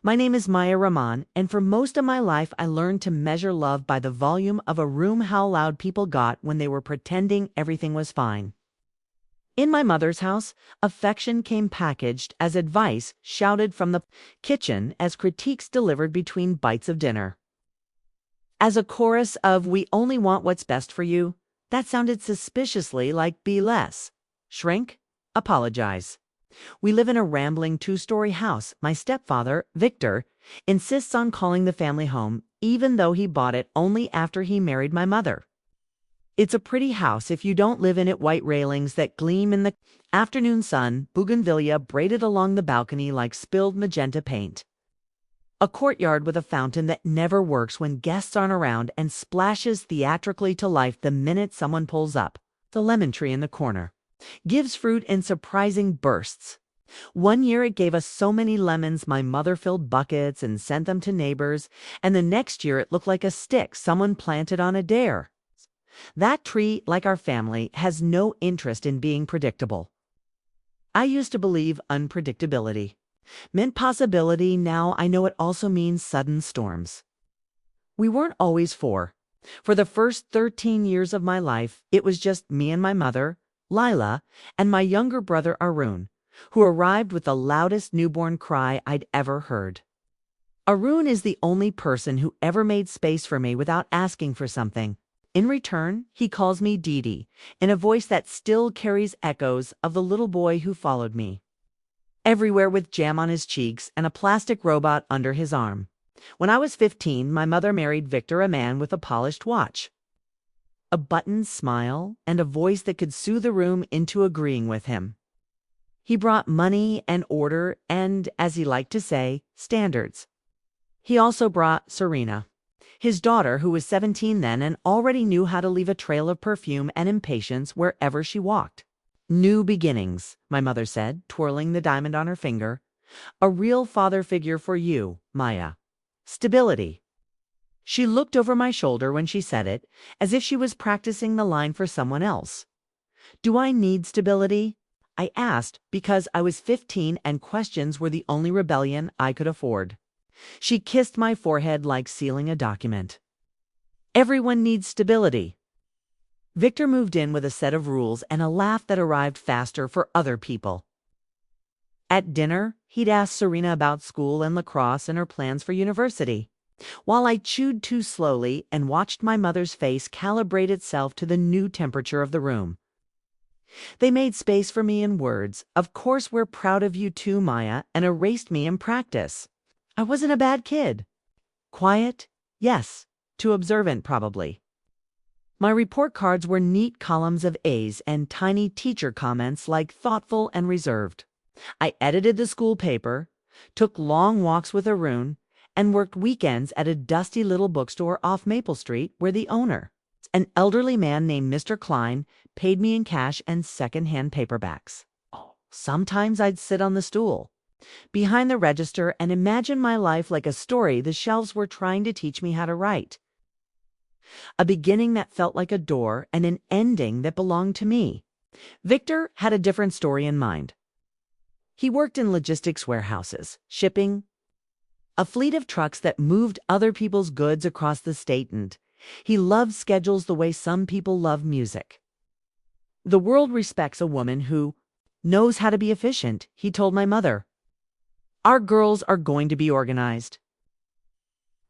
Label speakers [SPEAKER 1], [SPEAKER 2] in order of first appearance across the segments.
[SPEAKER 1] My name is Maya Rahman, and for most of my life I learned to measure love by the volume of a room how loud people got when they were pretending everything was fine. In my mother's house, affection came packaged as advice shouted from the kitchen as critiques delivered between bites of dinner. As a chorus of "we only want what's best for you," that sounded suspiciously like "be less, shrink, apologize." We live in a rambling two-story house. My stepfather, Victor, insists on calling the family home, even though he bought it only after he married my mother. It's a pretty house if you don't live in it. White railings that gleam in the afternoon sun, bougainvillea braided along the balcony like spilled magenta paint. A courtyard with a fountain that never works when guests aren't around and splashes theatrically to life the minute someone pulls up. The lemon tree in the corner gives fruit in surprising bursts. One year it gave us so many lemons my mother filled buckets and sent them to neighbors, and the next year it looked like a stick someone planted on a dare. That tree, like our family, has no interest in being predictable. I used to believe unpredictability meant possibility. Now I know it also means sudden storms. We weren't always four. For the first 13 years of my life, it was just me and my mother, Lila, and my younger brother Arun, who arrived with the loudest newborn cry I'd ever heard. Arun is the only person who ever made space for me without asking for something. In return, he calls me Dee Dee, in a voice that still carries echoes of the little boy who followed me everywhere with jam on his cheeks and a plastic robot under his arm. When I was 15, my mother married Victor, a man with a polished watch, a buttoned smile, and a voice that could soothe a room into agreeing with him. He brought money and order and, as he liked to say, standards. He also brought Serena, his daughter, who was 17 then and already knew how to leave a trail of perfume and impatience wherever she walked. New beginnings, my mother said, twirling the diamond on her finger. A real father figure for you, Maya. Stability. She looked over my shoulder when she said it, as if she was practicing the line for someone else. Do I need stability? I asked, because I was 15 and questions were the only rebellion I could afford. She kissed my forehead like sealing a document. Everyone needs stability. Victor moved in with a set of rules and a laugh that arrived faster for other people. At dinner, he'd ask Serena about school and lacrosse and her plans for university, while I chewed too slowly and watched my mother's face calibrate itself to the new temperature of the room. They made space for me in words. Of course we're proud of you too, Maya, and erased me in practice. I wasn't a bad kid. Quiet? Yes. Too observant, probably. My report cards were neat columns of A's and tiny teacher comments like thoughtful and reserved. I edited the school paper, took long walks with Arun, and worked weekends at a dusty little bookstore off Maple Street where the owner, an elderly man named Mr. Klein, paid me in cash and second-hand paperbacks. Sometimes I'd sit on the stool behind the register and imagine my life like a story the shelves were trying to teach me how to write. A beginning that felt like a door and an ending that belonged to me. Victor had a different story in mind. He worked in logistics warehouses, shipping a fleet of trucks that moved other people's goods across the state, and he loved schedules the way some people love music. The world respects a woman who knows how to be efficient, he told my mother. Our girls are going to be organized.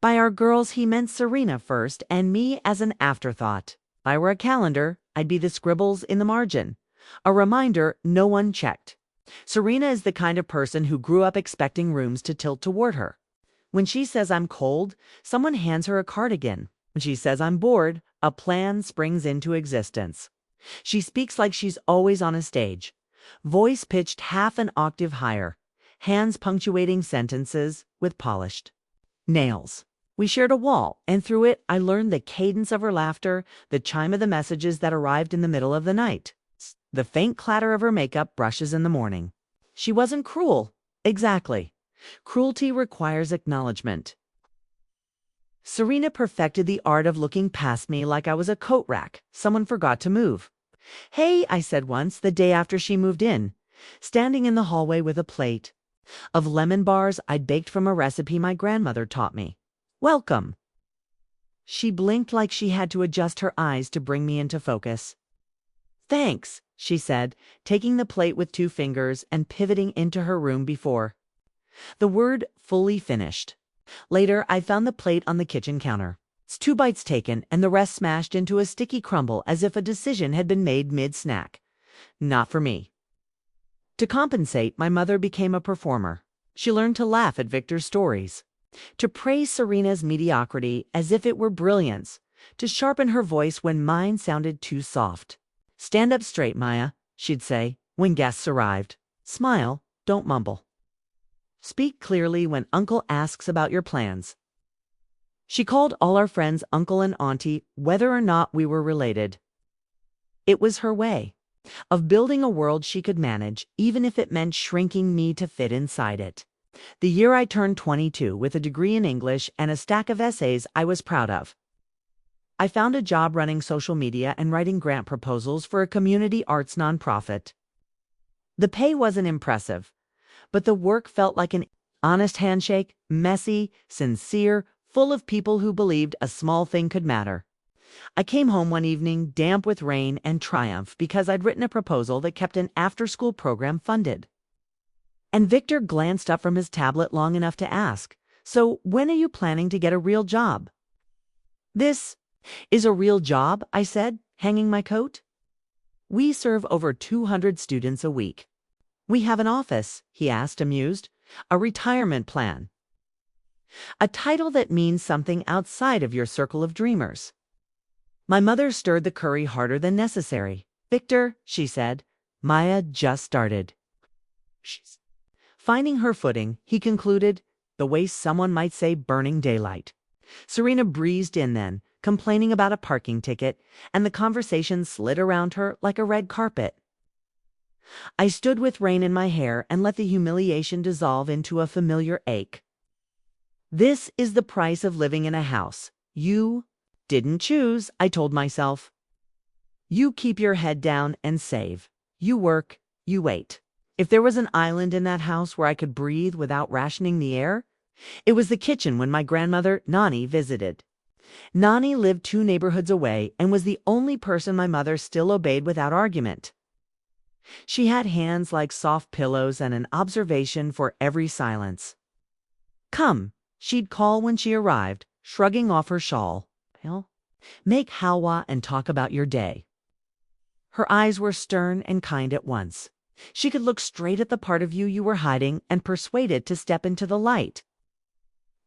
[SPEAKER 1] By our girls, he meant Serena first and me as an afterthought. If I were a calendar, I'd be the scribbles in the margin, a reminder no one checked. Serena is the kind of person who grew up expecting rooms to tilt toward her. When she says I'm cold, someone hands her a cardigan. When she says I'm bored, a plan springs into existence. She speaks like she's always on a stage, voice pitched half an octave higher, hands punctuating sentences with polished nails. We shared a wall, and through it I learned the cadence of her laughter, the chime of the messages that arrived in the middle of the night, the faint clatter of her makeup brushes in the morning. She wasn't cruel. Exactly. Cruelty requires acknowledgement. Serena perfected the art of looking past me like I was a coat rack someone forgot to move. Hey, I said once, the day after she moved in, standing in the hallway with a plate. of lemon bars I'd baked from a recipe my grandmother taught me. "Welcome." She blinked like she had to adjust her eyes to bring me into focus. "Thanks," she said, taking the plate with 2 fingers and pivoting into her room before the word fully finished. Later, I found the plate on the kitchen counter. It's 2 bites taken and the rest smashed into a sticky crumble as if a decision had been made mid-snack. Not for me. To compensate, my mother became a performer. She learned to laugh at Victor's stories, to praise Serena's mediocrity as if it were brilliance, to sharpen her voice when mine sounded too soft. "Stand up straight, Maya," she'd say when guests arrived. "Smile, don't mumble. Speak clearly when Uncle asks about your plans." She called all our friends uncle and auntie, whether or not we were related. It was her way of building a world she could manage, even if it meant shrinking me to fit inside it. The year I turned 22 with a degree in English and a stack of essays I was proud of, I found a job running social media and writing grant proposals for a community arts nonprofit. The pay wasn't impressive, but the work felt like an honest handshake, messy, sincere, full of people who believed a small thing could matter. I came home one evening, damp with rain and triumph, because I'd written a proposal that kept an after-school program funded. And Victor glanced up from his tablet long enough to ask, "So when are you planning to get a real job?" "This is a real job," I said, hanging my coat. "We serve over 200 students a week." "We have an office," he asked, amused. "A retirement plan." A title that means something outside of your circle of dreamers. My mother stirred the curry harder than necessary. "Victor," she said, "Maya just started. She's finding her footing," he concluded, the way someone might say burning daylight. Serena breezed in then, complaining about a parking ticket, and the conversation slid around her like a red carpet. I stood with rain in my hair and let the humiliation dissolve into a familiar ache. This is the price of living in a house you didn't choose, I told myself. You keep your head down and save. You work, you wait. If there was an island in that house where I could breathe without rationing the air, it was the kitchen when my grandmother, Nani, visited. Nani lived 2 neighborhoods away and was the only person my mother still obeyed without argument. She had hands like soft pillows and an observation for every silence. "Come," she'd call when she arrived, shrugging off her shawl. "Well, make halwa and talk about your day." Her eyes were stern and kind at once. She could look straight at the part of you were hiding and persuade it to step into the light.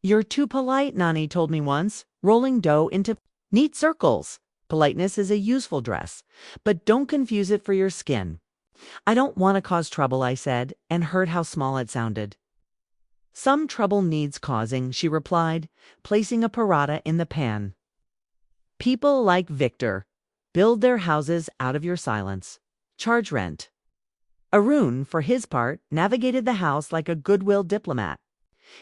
[SPEAKER 1] "You're too polite," Nani told me once, rolling dough into neat circles. "Politeness is a useful dress, but don't confuse it for your skin." "I don't want to cause trouble," I said, and heard how small it sounded. "Some trouble needs causing," she replied, placing a paratha in the pan. "People like Victor build their houses out of your silence. Charge rent." Arun, for his part, navigated the house like a goodwill diplomat.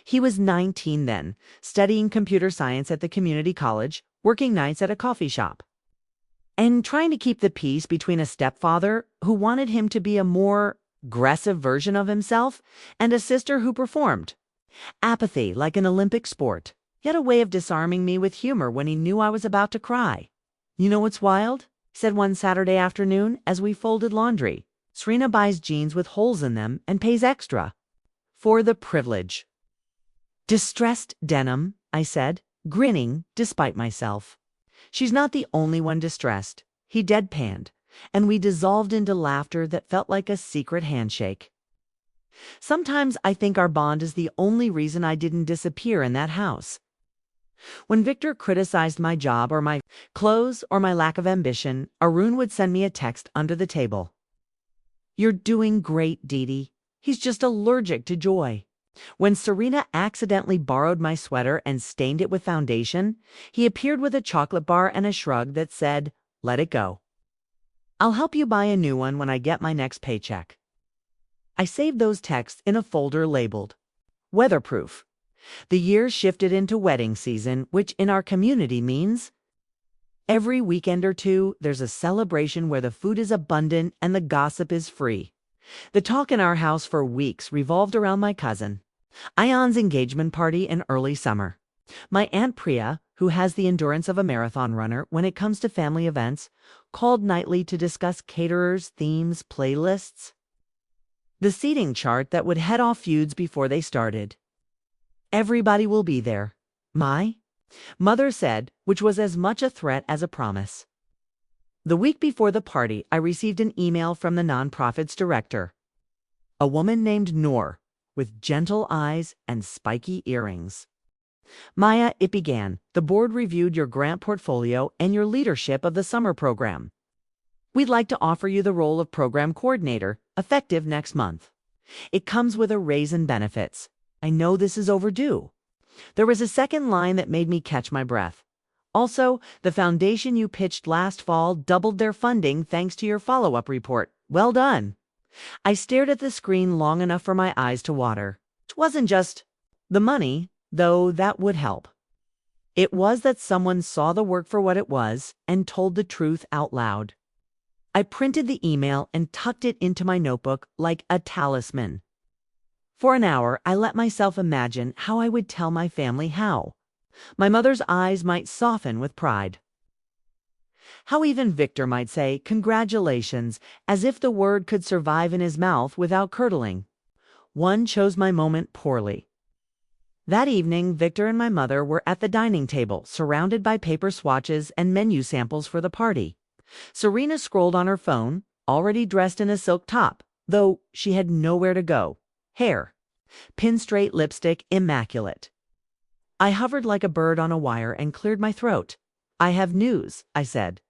[SPEAKER 1] He was 19 then, studying computer science at the community college, working nights at a coffee shop, and trying to keep the peace between a stepfather who wanted him to be a more aggressive version of himself and a sister who performed apathy like an Olympic sport. He had a way of disarming me with humor when he knew I was about to cry. "You know what's wild?" he said one Saturday afternoon as we folded laundry. "Serena buys jeans with holes in them and pays extra for the privilege." "Distressed denim," I said, grinning despite myself. "She's not the only one distressed." He deadpanned, and we dissolved into laughter that felt like a secret handshake. Sometimes I think our bond is the only reason I didn't disappear in that house. When Victor criticized my job or my clothes or my lack of ambition, Arun would send me a text under the table. "You're doing great, Didi. He's just allergic to joy." When Serena accidentally borrowed my sweater and stained it with foundation, he appeared with a chocolate bar and a shrug that said, "Let it go. I'll help you buy a new one when I get my next paycheck." I saved those texts in a folder labeled weatherproof. The year shifted into wedding season, which in our community means every weekend or two there's a celebration where the food is abundant and the gossip is free. The talk in our house for weeks revolved around my cousin, Ion's engagement party in early summer. My Aunt Priya, who has the endurance of a marathon runner when it comes to family events, called nightly to discuss caterers, themes, playlists, the seating chart that would head off feuds before they started. Everybody will be there, my mother said, which was as much a threat as a promise. The week before the party, I received an email from the nonprofit's director, a woman named Noor, with gentle eyes and spiky earrings. Maya, it began, the board reviewed your grant portfolio and your leadership of the summer program. We'd like to offer you the role of program coordinator, effective next month. It comes with a raise in benefits. I know this is overdue. There was a second line that made me catch my breath. Also, the foundation you pitched last fall doubled their funding thanks to your follow-up report. Well done. I stared at the screen long enough for my eyes to water. It wasn't just the money, though that would help. It was that someone saw the work for what it was and told the truth out loud. I printed the email and tucked it into my notebook like a talisman. For an hour, I let myself imagine how I would tell my family how. My mother's eyes might soften with pride. How even Victor might say, "Congratulations," as if the word could survive in his mouth without curdling. One chose my moment poorly. That evening, Victor and my mother were at the dining table, surrounded by paper swatches and menu samples for the party. Serena scrolled on her phone, already dressed in a silk top, though she had nowhere to go. Hair, pin-straight lipstick, immaculate. I hovered like a bird on a wire and cleared my throat. "I have news," I said.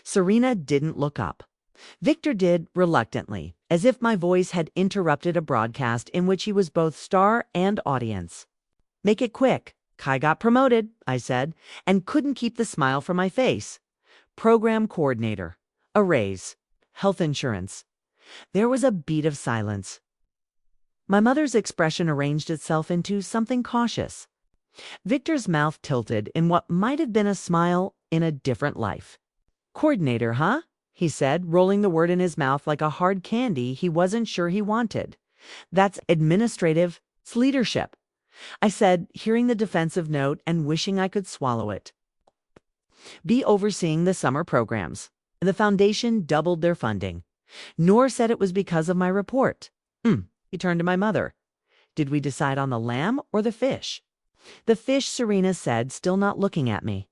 [SPEAKER 1] Serena didn't look up. Victor did, reluctantly, as if my voice had interrupted a broadcast in which he was both star and audience. "Make it quick. Kai got promoted," I said, and couldn't keep the smile from my face. Program coordinator, a raise, health insurance. There was a beat of silence. My mother's expression arranged itself into something cautious. Victor's mouth tilted in what might have been a smile in a different life. "Coordinator, huh?" he said, rolling the word in his mouth like a hard candy he wasn't sure he wanted. "That's administrative. It's leadership," I said, hearing the defensive note and wishing I could swallow it. "Be overseeing the summer programs. The foundation doubled their funding. Noor said it was because of my report." He turned to my mother. "Did we decide on the lamb or the fish?" "The fish," Serena said, still not looking at me.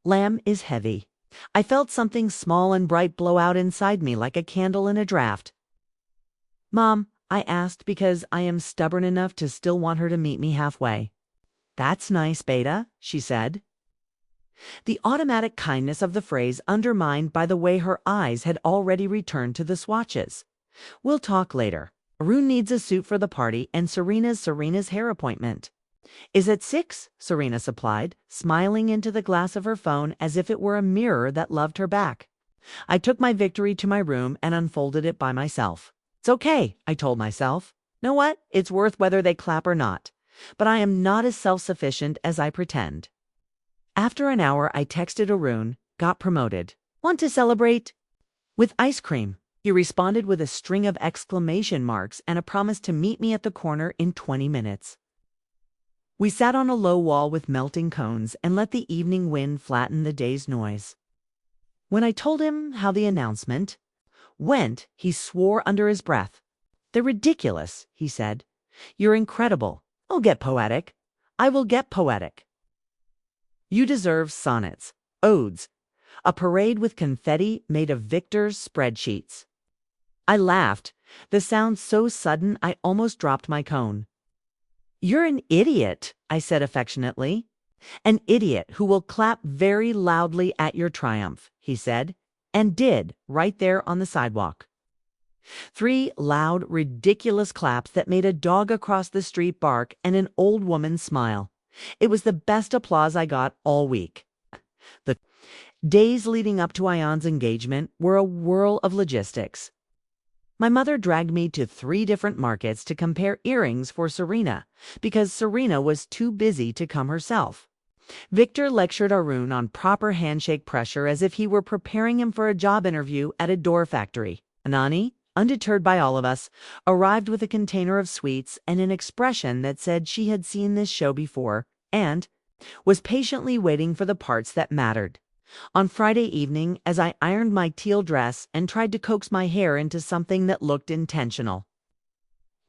[SPEAKER 1] "Lamb is heavy." I felt something small and bright blow out inside me like a candle in a draft. "Mom," I asked, because I am stubborn enough to still want her to meet me halfway. "That's nice, Beta," she said. The automatic kindness of the phrase undermined by the way her eyes had already returned to the swatches. "We'll talk later. Arun needs a suit for the party and Serena's hair appointment." "Is it 6?" Serena supplied, smiling into the glass of her phone as if it were a mirror that loved her back. I took my victory to my room and unfolded it by myself. "It's okay," I told myself. "Know what? It's worth whether they clap or not. But I am not as self-sufficient as I pretend." After an hour, I texted Arun, "Got promoted. Want to celebrate?" "With ice cream." He responded with a string of exclamation marks and a promise to meet me at the corner in 20 minutes. We sat on a low wall with melting cones and let the evening wind flatten the day's noise. When I told him how the announcement went, he swore under his breath. "They're ridiculous," he said. "You're incredible. I'll get poetic. I will get poetic. You deserve sonnets, odes, a parade with confetti made of Victor's spreadsheets." I laughed, the sound so sudden I almost dropped my cone. "You're an idiot," I said affectionately. "An idiot who will clap very loudly at your triumph," he said, and did, right there on the sidewalk. 3 loud, ridiculous claps that made a dog across the street bark and an old woman smile. It was the best applause I got all week. The days leading up to Ion's engagement were a whirl of logistics. My mother dragged me to 3 different markets to compare earrings for Serena, because Serena was too busy to come herself. Victor lectured Arun on proper handshake pressure as if he were preparing him for a job interview at a door factory. "Anani, undeterred by all of us, arrived with a container of sweets and an expression that said she had seen this show before and was patiently waiting for the parts that mattered. On Friday evening, as I ironed my teal dress and tried to coax my hair into something that looked intentional,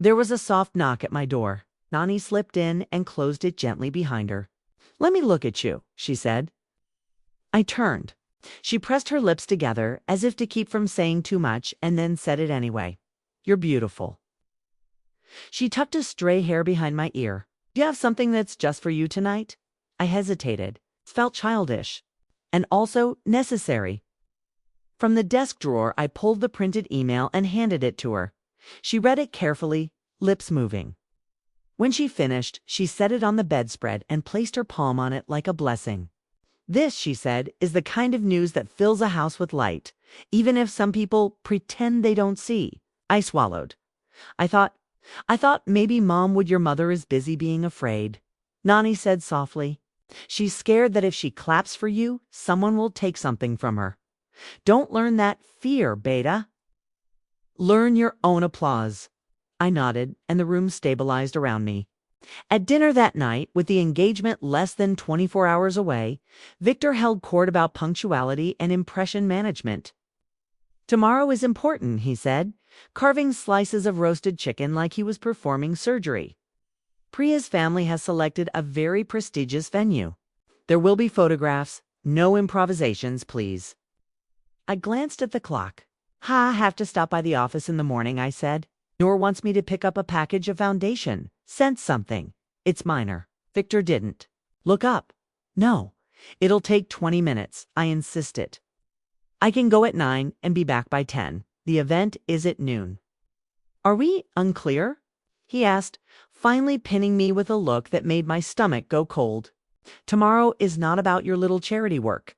[SPEAKER 1] there was a soft knock at my door. Nani slipped in and closed it gently behind her. "Let me look at you," she said. I turned. She pressed her lips together as if to keep from saying too much and then said it anyway. "You're beautiful." She tucked a stray hair behind my ear. "Do you have something that's just for you tonight?" I hesitated. It felt childish and also necessary. From the desk drawer, I pulled the printed email and handed it to her. She read it carefully, lips moving. When she finished, she set it on the bedspread and placed her palm on it like a blessing. "This," she said, "is the kind of news that fills a house with light, even if some people pretend they don't see." I swallowed. I thought maybe Mom would. "Your mother is busy being afraid," Nani said softly. "She's scared that if she claps for you, someone will take something from her. Don't learn that fear, Beta. Learn your own applause." I nodded, and the room stabilized around me. At dinner that night, with the engagement less than 24 hours away, Victor held court about punctuality and impression management. "Tomorrow is important," he said, carving slices of roasted chicken like he was performing surgery. "Priya's family has selected a very prestigious venue. There will be photographs, no improvisations, please." I glanced at the clock. "Have to stop by the office in the morning," I said. "Noor wants me to pick up a package of foundation. Sent something. It's minor." Victor didn't look up. "No, it'll take 20 minutes, I insisted. "I can go at 9 and be back by 10. The event is at noon." "Are we unclear?" he asked, finally pinning me with a look that made my stomach go cold. "Tomorrow is not about your little charity work."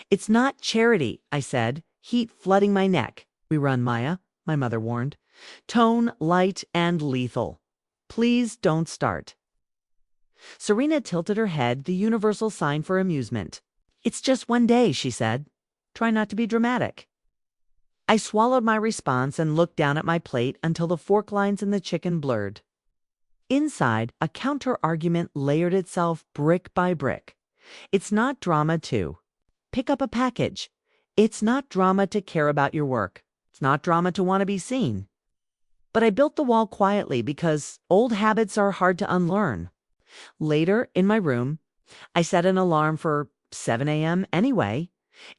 [SPEAKER 1] "It's not charity," I said, heat flooding my neck. "We run, Maya," my mother warned. Tone light and lethal. "Please don't start." Serena tilted her head, the universal sign for amusement. "It's just one day," she said. "Try not to be dramatic." I swallowed my response and looked down at my plate until the fork lines in the chicken blurred. Inside, a counter-argument layered itself brick by brick. It's not drama to pick up a package. It's not drama to care about your work. It's not drama to want to be seen. But I built the wall quietly because old habits are hard to unlearn. Later, in my room, I set an alarm for 7 a.m. anyway.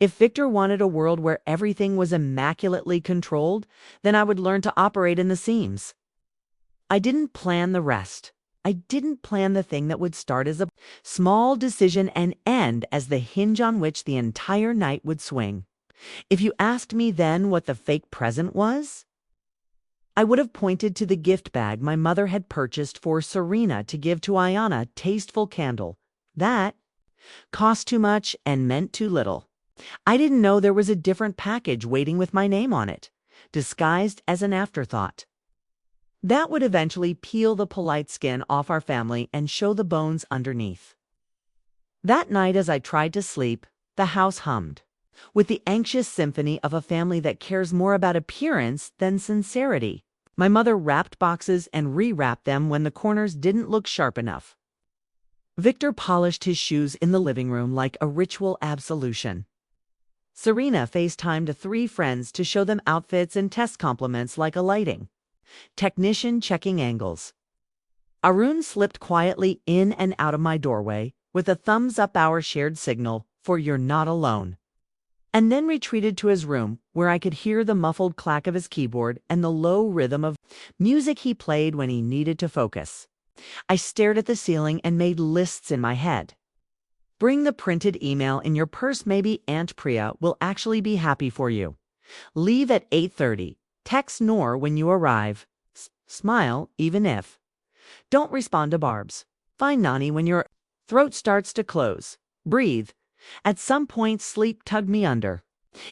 [SPEAKER 1] If Victor wanted a world where everything was immaculately controlled, then I would learn to operate in the seams. I didn't plan the rest. I didn't plan the thing that would start as a small decision and end as the hinge on which the entire night would swing. If you asked me then what the fake present was, I would have pointed to the gift bag my mother had purchased for Serena to give to Ayana, tasteful candle. That cost too much and meant too little. I didn't know there was a different package waiting with my name on it, disguised as an afterthought. That would eventually peel the polite skin off our family and show the bones underneath. That night, as I tried to sleep, the house hummed, with the anxious symphony of a family that cares more about appearance than sincerity. My mother wrapped boxes and rewrapped them when the corners didn't look sharp enough. Victor polished his shoes in the living room like a ritual absolution. Serena FaceTimed 3 friends to show them outfits and test compliments like a lighting technician checking angles. Arun slipped quietly in and out of my doorway with a thumbs up, our shared signal for "you're not alone," and then retreated to his room where I could hear the muffled clack of his keyboard and the low rhythm of music he played when he needed to focus. I stared at the ceiling and made lists in my head. Bring the printed email in your purse. Maybe Aunt Priya will actually be happy for you. Leave at 8:30. Text Noor when you arrive. Smile even if. Don't respond to Barb's. Find Nani when your throat starts to close. Breathe. At some point, sleep tugged me under.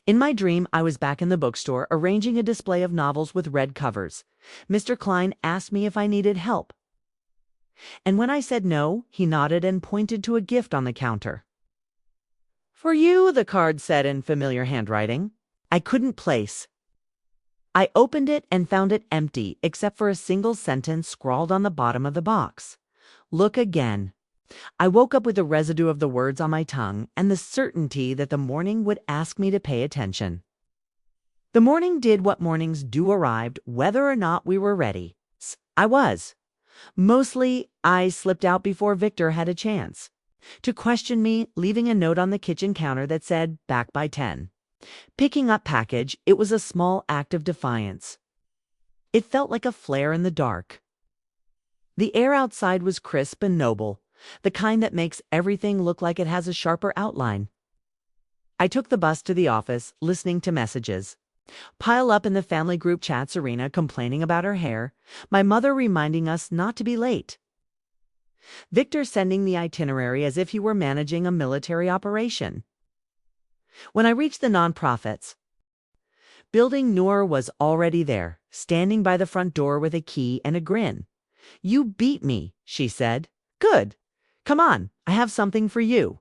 [SPEAKER 1] In my dream, I was back in the bookstore arranging a display of novels with red covers. Mr. Klein asked me if I needed help. And when I said no, he nodded and pointed to a gift on the counter. "For you," the card said in familiar handwriting. I couldn't place I opened it and found it empty except for a single sentence scrawled on the bottom of the box. Look again. I woke up with the residue of the words on my tongue and the certainty that the morning would ask me to pay attention. The morning did what mornings do, arrived whether or not we were ready. I was. Mostly, I slipped out before Victor had a chance to question me, leaving a note on the kitchen counter that said, "Back by 10. Picking up package, it was a small act of defiance. It felt like a flare in the dark. The air outside was crisp and noble, the kind that makes everything look like it has a sharper outline. I took the bus to the office, listening to messages. Pile up in the family group chat, Serena complaining about her hair, my mother reminding us not to be late. Victor sending the itinerary as if he were managing a military operation. When I reached the nonprofits building, Noor was already there, standing by the front door with a key and a grin. "You beat me," she said. "Good. Come on, I have something for you."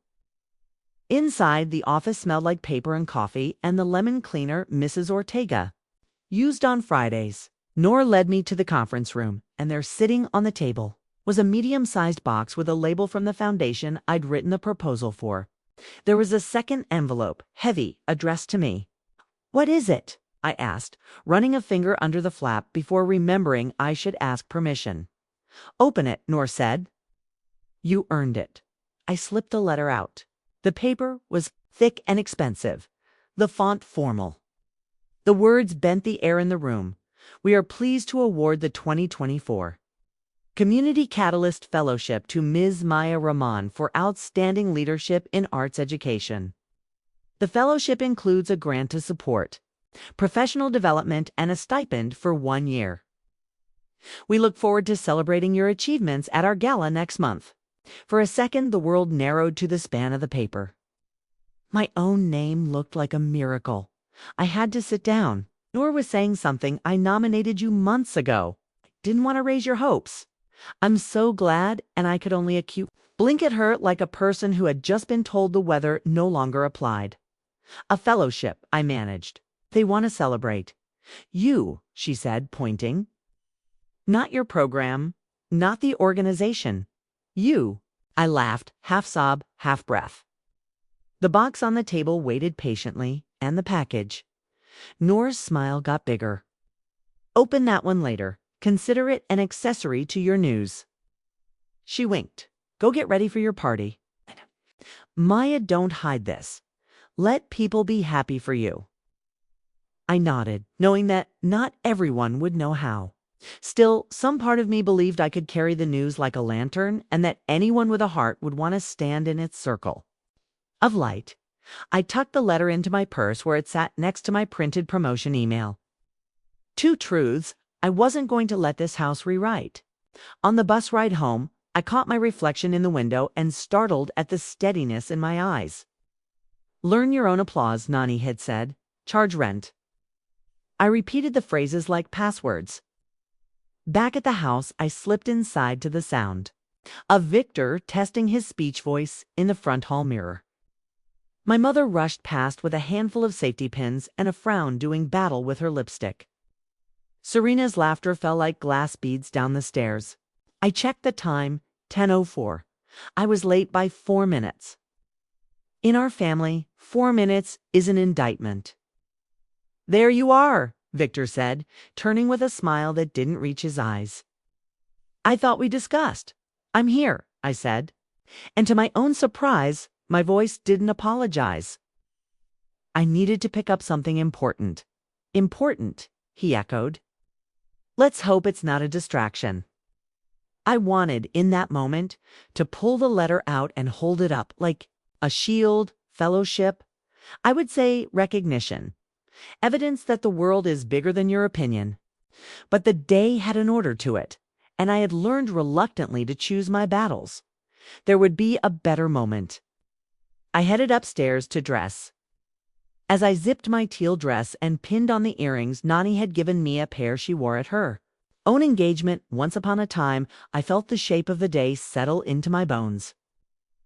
[SPEAKER 1] Inside, the office smelled like paper and coffee and the lemon cleaner Mrs. Ortega used on Fridays. Noor led me to the conference room, and there, sitting on the table, was a medium-sized box with a label from the foundation I'd written the proposal for. There was a second envelope, heavy, addressed to me. "What is it?" I asked, running a finger under the flap before remembering I should ask permission. "Open it," Noor said. "You earned it." I slipped the letter out. The paper was thick and expensive, the font formal. The words bent the air in the room. "We are pleased to award the 2024 Community Catalyst Fellowship to Ms. Maya Rahman for outstanding leadership in arts education. The fellowship includes a grant to support professional development and a stipend for 1 year. We look forward to celebrating your achievements at our gala next month." For a second, the world narrowed to the span of the paper. My own name looked like a miracle. I had to sit down. "Noor was saying something. I nominated you months ago. Didn't want to raise your hopes. I'm so glad," and I could only blink at her like a person who had just been told the weather no longer applied. "A fellowship," I managed. "They want to celebrate you," she said, pointing. "Not your program, not the organization. You." I laughed, half sob, half breath. The box on the table waited patiently, and the package. Noor's smile got bigger. "Open that one later. Consider it an accessory to your news." She winked. "Go get ready for your party." "Maya, don't hide this. Let people be happy for you." I nodded, knowing that not everyone would know how. Still, some part of me believed I could carry the news like a lantern and that anyone with a heart would want to stand in its circle of light. I tucked the letter into my purse where it sat next to my printed promotion email. Two truths: I wasn't going to let this house rewrite. On the bus ride home, I caught my reflection in the window and startled at the steadiness in my eyes. "Learn your own applause," Nani had said. "Charge rent." I repeated the phrases like passwords. Back at the house, I slipped inside to the sound of Victor testing his speech voice in the front hall mirror. My mother rushed past with a handful of safety pins and a frown, doing battle with her lipstick. Serena's laughter fell like glass beads down the stairs. I checked the time, 10:04. I was late by 4 minutes. In our family, 4 minutes is an indictment. "There you are," Victor said, turning with a smile that didn't reach his eyes. "I thought we discussed." "I'm here," I said. And to my own surprise, my voice didn't apologize. "I needed to pick up something important." "Important," he echoed. "Let's hope it's not a distraction." I wanted, in that moment, to pull the letter out and hold it up like a shield, fellowship. I would say recognition. Evidence that the world is bigger than your opinion. But the day had an order to it, and I had learned reluctantly to choose my battles. There would be a better moment. I headed upstairs to dress. As I zipped my teal dress and pinned on the earrings, Nani had given me a pair she wore at her own engagement once upon a time, I felt the shape of the day settle into my bones.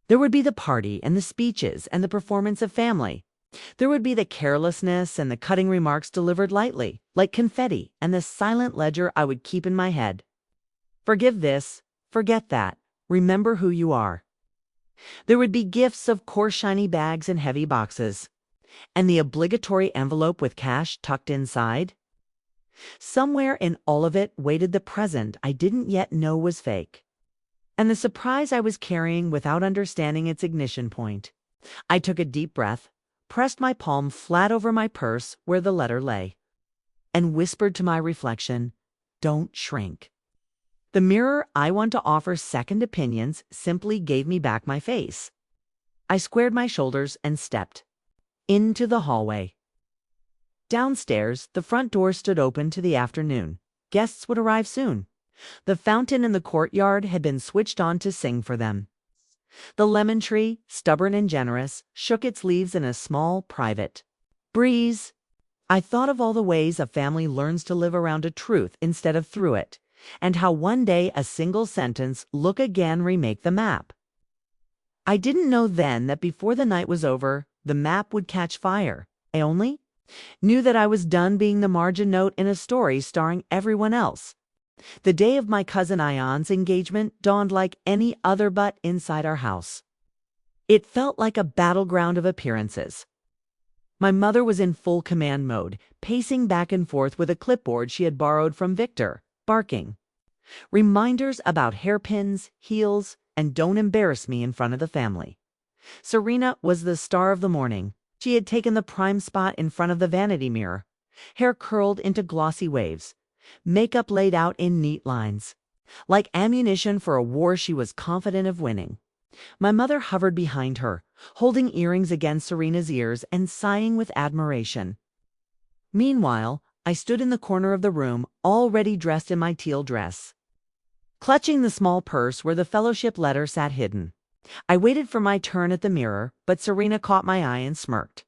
[SPEAKER 1] There would be the party and the speeches and the performance of family. There would be the carelessness and the cutting remarks delivered lightly, like confetti, and the silent ledger I would keep in my head. Forgive this, forget that, remember who you are. There would be gifts of coarse shiny bags and heavy boxes, and the obligatory envelope with cash tucked inside. Somewhere in all of it waited the present I didn't yet know was fake, and the surprise I was carrying without understanding its ignition point. I took a deep breath, pressed my palm flat over my purse where the letter lay, and whispered to my reflection, "Don't shrink." The mirror I want to offer second opinions simply gave me back my face. I squared my shoulders and stepped into the hallway. Downstairs, the front door stood open to the afternoon. Guests would arrive soon. The fountain in the courtyard had been switched on to sing for them. The lemon tree, stubborn and generous, shook its leaves in a small, private breeze. I thought of all the ways a family learns to live around a truth instead of through it, and how one day a single sentence, "Look again, remake the map." I didn't know then that before the night was over, the map would catch fire. I only knew that I was done being the margin note in a story starring everyone else. The day of my cousin Ion's engagement dawned like any other but inside our house. It felt like a battleground of appearances. My mother was in full command mode, pacing back and forth with a clipboard she had borrowed from Victor, barking reminders about hairpins, heels, and don't embarrass me in front of the family. Serena was the star of the morning. She had taken the prime spot in front of the vanity mirror, hair curled into glossy waves, makeup laid out in neat lines. Like ammunition for a war she was confident of winning. My mother hovered behind her, holding earrings against Serena's ears and sighing with admiration. Meanwhile, I stood in the corner of the room, already dressed in my teal dress, clutching the small purse where the fellowship letter sat hidden. I waited for my turn at the mirror, but Serena caught my eye and smirked.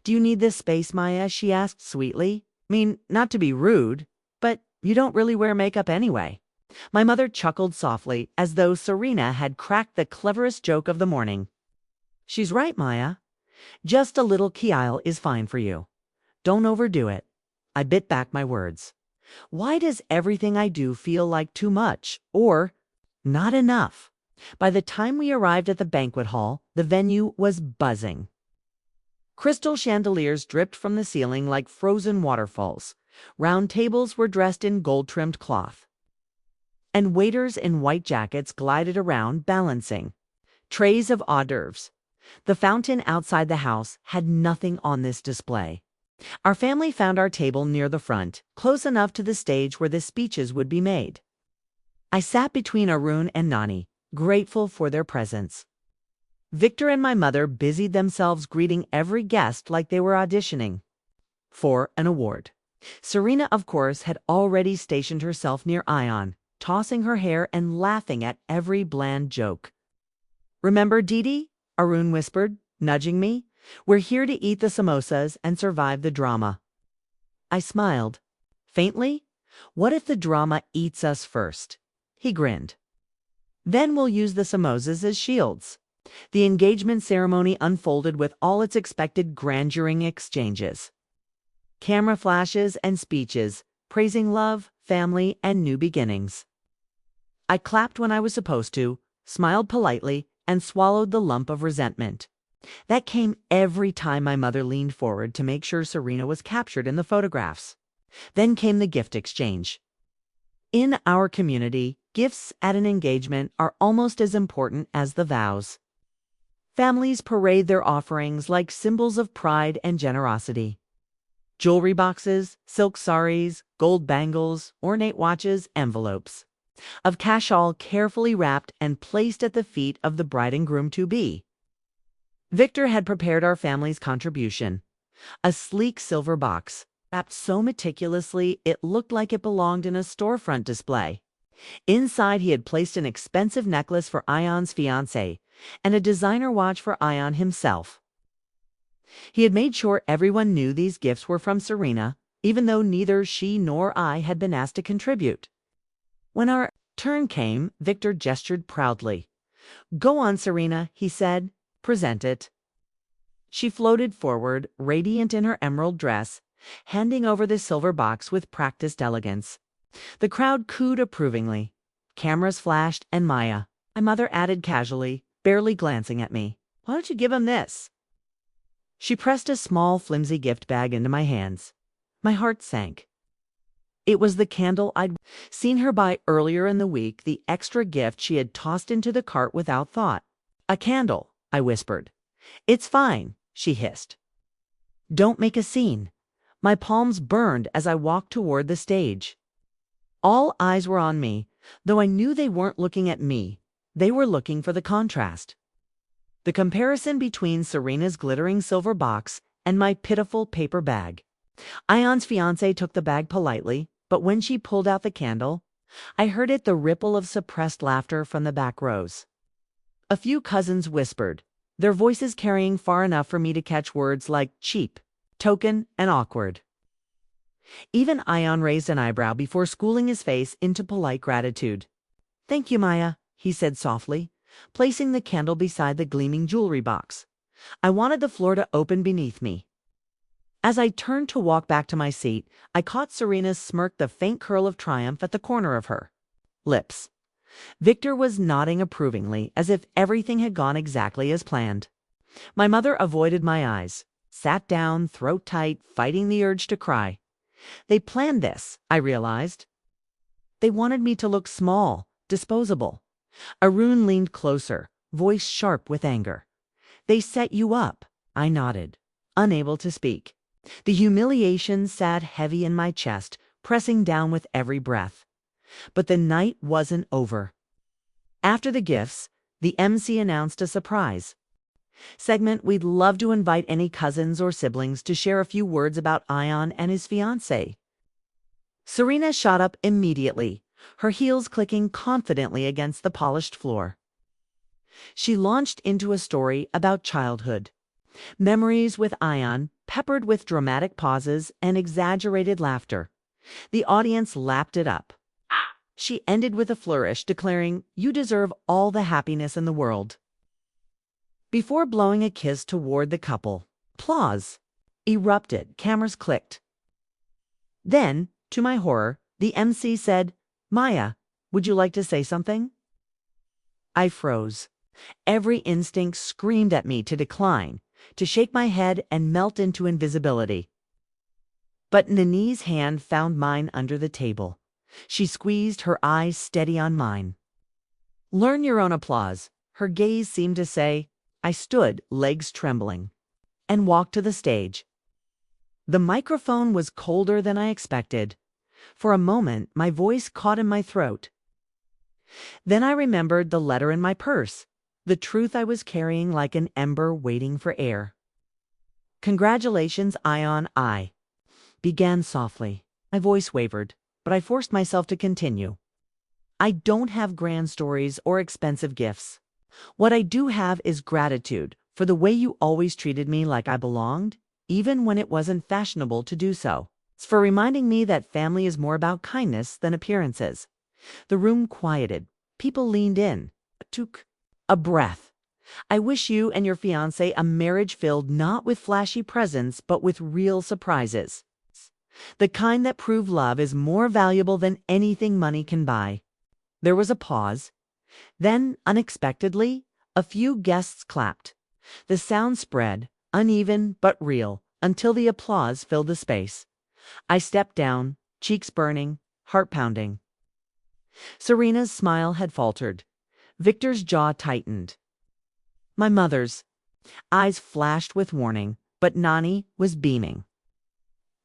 [SPEAKER 1] "Do you need this space, Maya?" she asked sweetly. "Mean, not to be rude, but you don't really wear makeup anyway." My mother chuckled softly, as though Serena had cracked the cleverest joke of the morning. "She's right, Maya. Just a little Kiel is fine for you. Don't overdo it." I bit back my words. Why does everything I do feel like too much, or not enough? By the time we arrived at the banquet hall, the venue was buzzing. Crystal chandeliers dripped from the ceiling like frozen waterfalls. Round tables were dressed in gold-trimmed cloth, and waiters in white jackets glided around, balancing trays of hors d'oeuvres. The fountain outside the house had nothing on this display. Our family found our table near the front, close enough to the stage where the speeches would be made. I sat between Arun and Nani, grateful for their presence. Victor and my mother busied themselves greeting every guest like they were auditioning for an award. Serena, of course, had already stationed herself near Ion, tossing her hair and laughing at every bland joke. "Remember, Didi?" Arun whispered, nudging me. "We're here to eat the samosas and survive the drama." I smiled. Faintly, "What if the drama eats us first?" He grinned. "Then we'll use the samosas as shields." The engagement ceremony unfolded with all its expected grandiering exchanges. Camera flashes and speeches, praising love, family, and new beginnings. I clapped when I was supposed to, smiled politely, and swallowed the lump of resentment that came every time my mother leaned forward to make sure Serena was captured in the photographs. Then came the gift exchange. In our community, gifts at an engagement are almost as important as the vows. Families parade their offerings like symbols of pride and generosity. Jewelry boxes, silk saris, gold bangles, ornate watches, envelopes of cash all carefully wrapped and placed at the feet of the bride and groom-to-be. Victor had prepared our family's contribution, a sleek silver box, wrapped so meticulously it looked like it belonged in a storefront display. Inside, he had placed an expensive necklace for Ion's fiancée and a designer watch for Ion himself. He had made sure everyone knew these gifts were from Serena, even though neither she nor I had been asked to contribute. When our turn came, Victor gestured proudly. "Go on, Serena," he said. "Present it." She floated forward, radiant in her emerald dress, handing over the silver box with practiced elegance. The crowd cooed approvingly. Cameras flashed, and my mother added casually, barely glancing at me, "Why don't you give him this?" She pressed a small, flimsy gift bag into my hands. My heart sank. It was the candle I'd seen her buy earlier in the week, the extra gift she had tossed into the cart without thought. "A candle," I whispered. "It's fine," she hissed. "Don't make a scene." My palms burned as I walked toward the stage. All eyes were on me, though I knew they weren't looking at me. They were looking for the contrast. The comparison between Serena's glittering silver box and my pitiful paper bag. Ion's fiancé took the bag politely, but when she pulled out the candle, I heard the ripple of suppressed laughter from the back rows. A few cousins whispered, their voices carrying far enough for me to catch words like cheap, token, and awkward. Even Ion raised an eyebrow before schooling his face into polite gratitude. "Thank you, Maya," he said softly, placing the candle beside the gleaming jewelry box. I wanted the floor to open beneath me. As I turned to walk back to my seat, I caught Serena's smirk, the faint curl of triumph at the corner of her lips. Victor was nodding approvingly, as if everything had gone exactly as planned. My mother avoided my eyes, sat down, throat tight, fighting the urge to cry. They planned this, I realized. They wanted me to look small, disposable. Arun leaned closer, voice sharp with anger. "They set you up," I nodded, unable to speak. The humiliation sat heavy in my chest, pressing down with every breath. But the night wasn't over. After the gifts, the MC announced a surprise segment. We'd love to invite any cousins or siblings to share a few words about Ion and his fiancée. Serena shot up immediately, her heels clicking confidently against the polished floor. She launched into a story about childhood. Memories with Ion, peppered with dramatic pauses and exaggerated laughter. The audience lapped it up. She ended with a flourish, declaring, "You deserve all the happiness in the world." Before blowing a kiss toward the couple, applause erupted, cameras clicked. Then, to my horror, the MC said, "Maya, would you like to say something?" I froze. Every instinct screamed at me to decline, to shake my head and melt into invisibility. But Nini's hand found mine under the table. She squeezed, her eyes steady on mine. "Learn your own applause," her gaze seemed to say. I stood, legs trembling, and walked to the stage. The microphone was colder than I expected. For a moment, my voice caught in my throat. Then I remembered the letter in my purse, the truth I was carrying like an ember waiting for air. "Congratulations, Ion," I began softly. My voice wavered, but I forced myself to continue. "I don't have grand stories or expensive gifts. What I do have is gratitude for the way you always treated me like I belonged, even when it wasn't fashionable to do so. It's for reminding me that family is more about kindness than appearances." The room quieted. People leaned in. I took a breath. "I wish you and your fiancé a marriage filled not with flashy presents, but with real surprises. The kind that prove love is more valuable than anything money can buy." There was a pause. Then, unexpectedly, a few guests clapped. The sound spread, uneven but real, until the applause filled the space. I stepped down, cheeks burning, heart pounding. Serena's smile had faltered. Victor's jaw tightened. My mother's eyes flashed with warning, but Nani was beaming.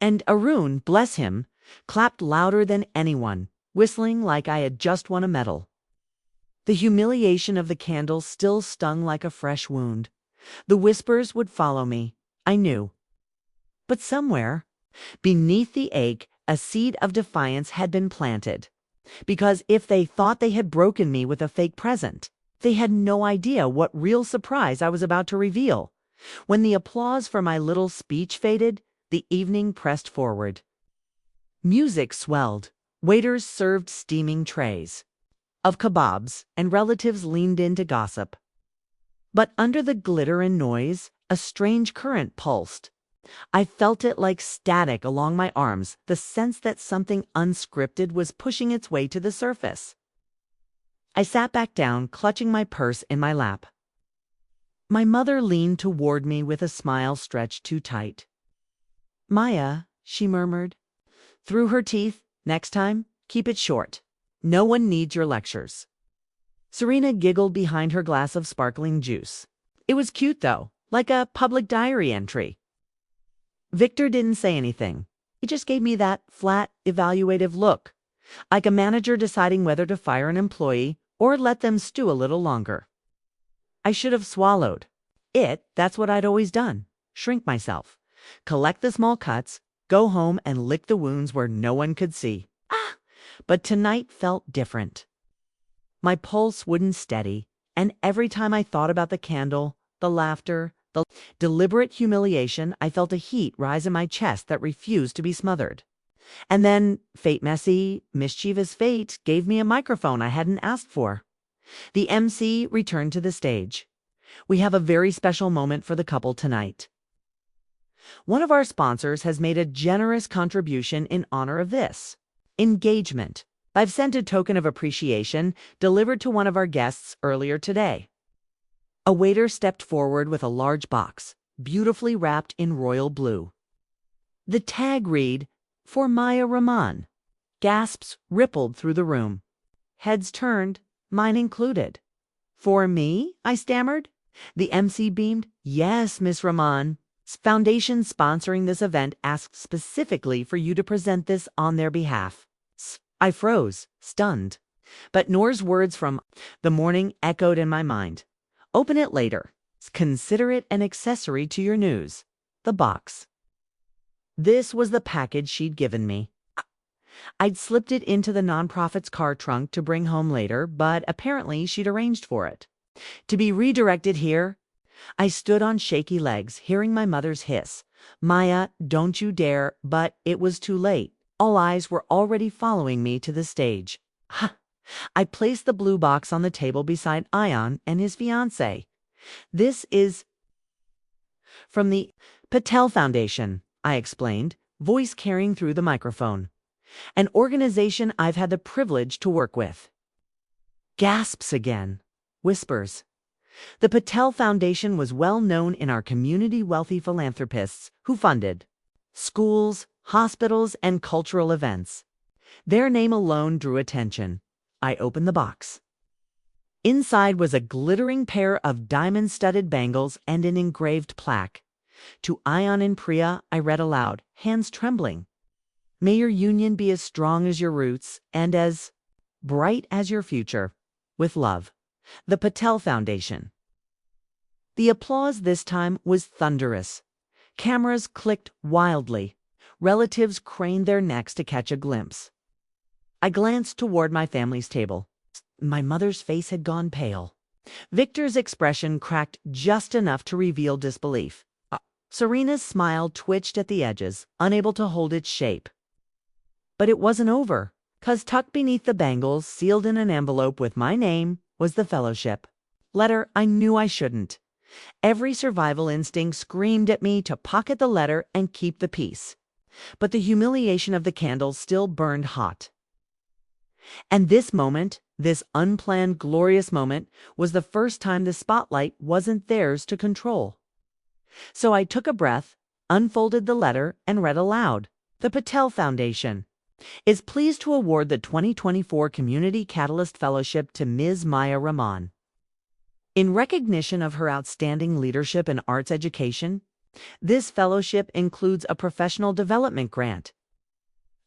[SPEAKER 1] And Arun, bless him, clapped louder than anyone, whistling like I had just won a medal. The humiliation of the candle still stung like a fresh wound. The whispers would follow me, I knew. But somewhere, beneath the ache, a seed of defiance had been planted. Because if they thought they had broken me with a fake present, they had no idea what real surprise I was about to reveal. When the applause for my little speech faded, the evening pressed forward. Music swelled. Waiters served steaming trays of kebabs, and relatives leaned in to gossip. But under the glitter and noise, A strange current pulsed. I felt it like static along my arms, the sense that something unscripted was pushing its way to the surface. I sat back down, clutching my purse in my lap. My mother leaned toward me with a smile stretched too tight. "Maya," she murmured. Through her teeth, "Next time, keep it short. No one needs your lectures." Serena giggled behind her glass of sparkling juice. It was cute, though, like a public diary entry. Victor didn't say anything. He just gave me that flat, evaluative look, like a manager deciding whether to fire an employee or let them stew a little longer. I should have swallowed. That's what I'd always done. Shrink myself, collect the small cuts, go home and lick the wounds where no one could see. But tonight felt different. My pulse wouldn't steady, and every time I thought about the candle, the laughter, the deliberate humiliation, I felt a heat rise in my chest that refused to be smothered. And then, mischievous fate gave me a microphone I hadn't asked for. The MC returned to the stage. "We have a very special moment for the couple tonight. One of our sponsors has made a generous contribution in honor of this engagement. I've sent a token of appreciation delivered to one of our guests earlier today." A waiter stepped forward with a large box, beautifully wrapped in royal blue. The tag read, "For Maya Rahman." Gasps rippled through the room. Heads turned, mine included. "For me?" I stammered. The MC beamed. "Yes, Miss Rahman. Foundation sponsoring this event asked specifically for you to present this on their behalf." I froze, stunned. But Noor's words from the morning echoed in my mind. "Open it later. Consider it an accessory to your news." The box. This was the package she'd given me. I'd slipped it into the nonprofit's car trunk to bring home later, but apparently she'd arranged for it. To be redirected here, I stood on shaky legs, hearing my mother's hiss. "Maya, don't you dare," but it was too late. All eyes were already following me to the stage. I placed the blue box on the table beside Ion and his fiancée. "This is from the Patel Foundation," I explained, voice carrying through the microphone. "An organization I've had the privilege to work with." Gasps again. Whispers. The Patel Foundation was well known in our community, wealthy philanthropists who funded schools, hospitals, and cultural events. Their name alone drew attention. I opened the box. Inside was a glittering pair of diamond-studded bangles and an engraved plaque. To Ion and Priya, I read aloud, hands trembling. "May your union be as strong as your roots and as bright as your future. With love, the Patel Foundation." The applause this time was thunderous. Cameras clicked wildly. Relatives craned their necks to catch a glimpse. I glanced toward my family's table. My mother's face had gone pale. Victor's expression cracked just enough to reveal disbelief. Serena's smile twitched at the edges, unable to hold its shape. But it wasn't over, 'cause tucked beneath the bangles, sealed in an envelope with my name, was the fellowship letter I knew I shouldn't. Every survival instinct screamed at me to pocket the letter and keep the peace. But the humiliation of the candle still burned hot. And this moment, this unplanned, glorious moment, was the first time the spotlight wasn't theirs to control. So I took a breath, unfolded the letter, and read aloud. "The Patel Foundation is pleased to award the 2024 Community Catalyst Fellowship to Ms. Maya Rahman. In recognition of her outstanding leadership in arts education, this fellowship includes a professional development grant,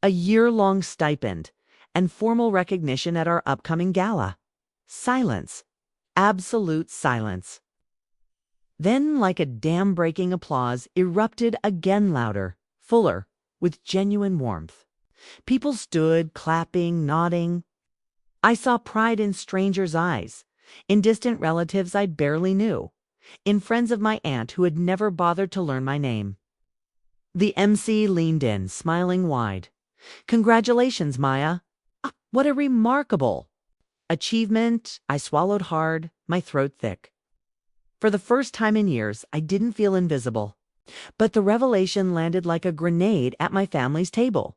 [SPEAKER 1] a year-long stipend, and formal recognition at our upcoming gala." Silence. Absolute silence. Then, like a dam-breaking applause, erupted again louder, fuller, with genuine warmth. People stood, clapping, nodding. I saw pride in strangers' eyes, in distant relatives I barely knew, in friends of my aunt who had never bothered to learn my name. The MC leaned in, smiling wide. "Congratulations, Maya. What a remarkable achievement." I swallowed hard, my throat thick. For the first time in years, I didn't feel invisible. But the revelation landed like a grenade at my family's table.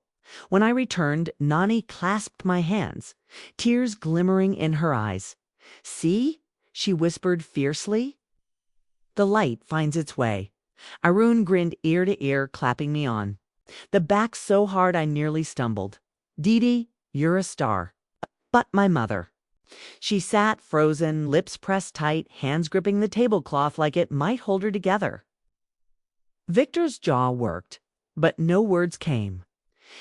[SPEAKER 1] When I returned, Nani clasped my hands, tears glimmering in her eyes. "See?" she whispered fiercely. "The light finds its way." Arun grinned ear to ear, clapping me on the back so hard I nearly stumbled. "Didi, you're a star." But my mother. She sat frozen, lips pressed tight, hands gripping the tablecloth like it might hold her together. Victor's jaw worked, but no words came.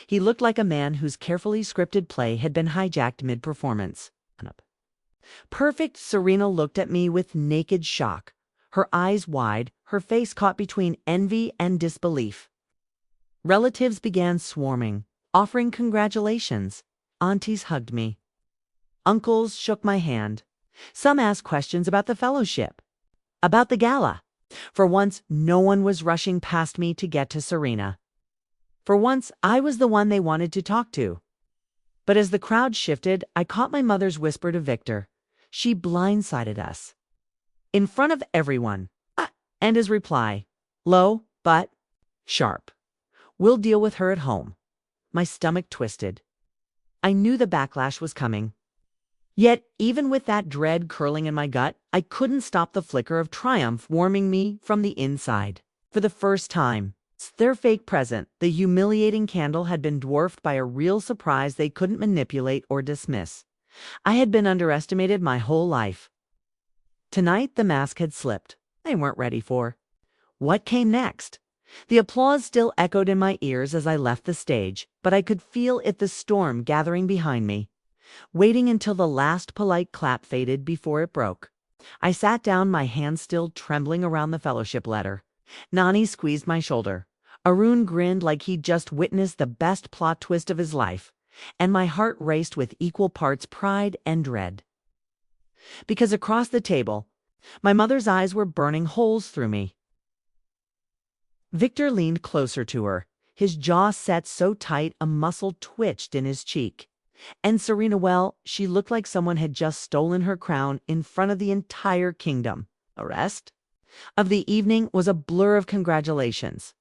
[SPEAKER 1] He looked like a man whose carefully scripted play had been hijacked mid-performance. Perfect Serena looked at me with naked shock, her eyes wide, her face caught between envy and disbelief. Relatives began swarming, offering congratulations. Aunties hugged me. Uncles shook my hand. Some asked questions about the fellowship, about the gala. For once, no one was rushing past me to get to Serena. For once, I was the one they wanted to talk to. But as the crowd shifted, I caught my mother's whisper to Victor. She blindsided us. In front of everyone. And his reply, low, but sharp. "We'll deal with her at home." My stomach twisted. I knew the backlash was coming. Yet, even with that dread curling in my gut, I couldn't stop the flicker of triumph warming me from the inside. For the first time, their fake present, the humiliating candle, had been dwarfed by a real surprise they couldn't manipulate or dismiss. I had been underestimated my whole life. Tonight, the mask had slipped. They weren't ready for. What came next? The applause still echoed in my ears as I left the stage, but I could feel the storm gathering behind me. Waiting until the last polite clap faded before it broke. I sat down, my hands still trembling around the fellowship letter. Nani squeezed my shoulder. Arun grinned like he'd just witnessed the best plot twist of his life, and my heart raced with equal parts pride and dread. Because across the table, my mother's eyes were burning holes through me. Victor leaned closer to her, his jaw set so tight a muscle twitched in his cheek. And Serena, well, she looked like someone had just stolen her crown in front of the entire kingdom. The rest of the evening was a blur of congratulations.